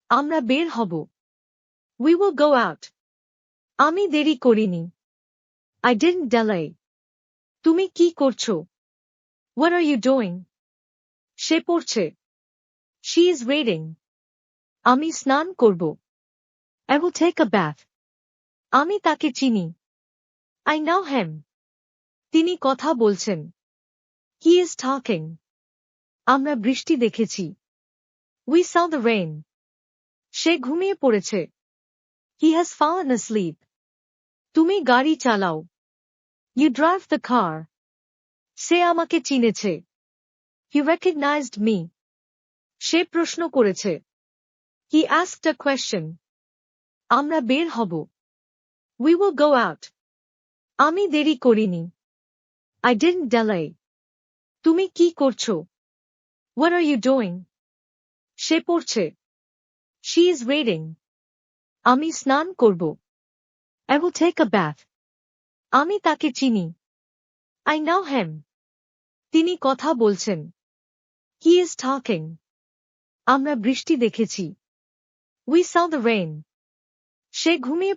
আমরা বের হব। We will go out. আমি দেরি করিনি। I didn't delay. তুমি কি করছো? What are you doing? সে পড়ছে। She is reading. আমি স্নান করব। I will take a bath. আমি তাকে চিনি। I know him. তিনি কথা বলছেন। He is talking. আমরা বৃষ্টি দেখেছি। We saw the rain. সে ঘুমিয়ে পড়েছে। He has fallen asleep. তুমি গাড়ি চালাও। You drive the car. সে আমাকে চিনেছে। He recognized me. সে প্রশ্ন করেছে। He asked a question. আমরা বের হব। We will go out. আমি দেরি করিনি। I didn't delay. তুমি কি করছো? What are you doing? সে পড়ছে। She is reading. আমি স্নান করব। I will take a bath. আমি তাকে চিনি। I know him. তিনি কথা বলছেন। He is talking. আমরা বৃষ্টি দেখেছি। We saw the rain. সে ঘুমিয়ে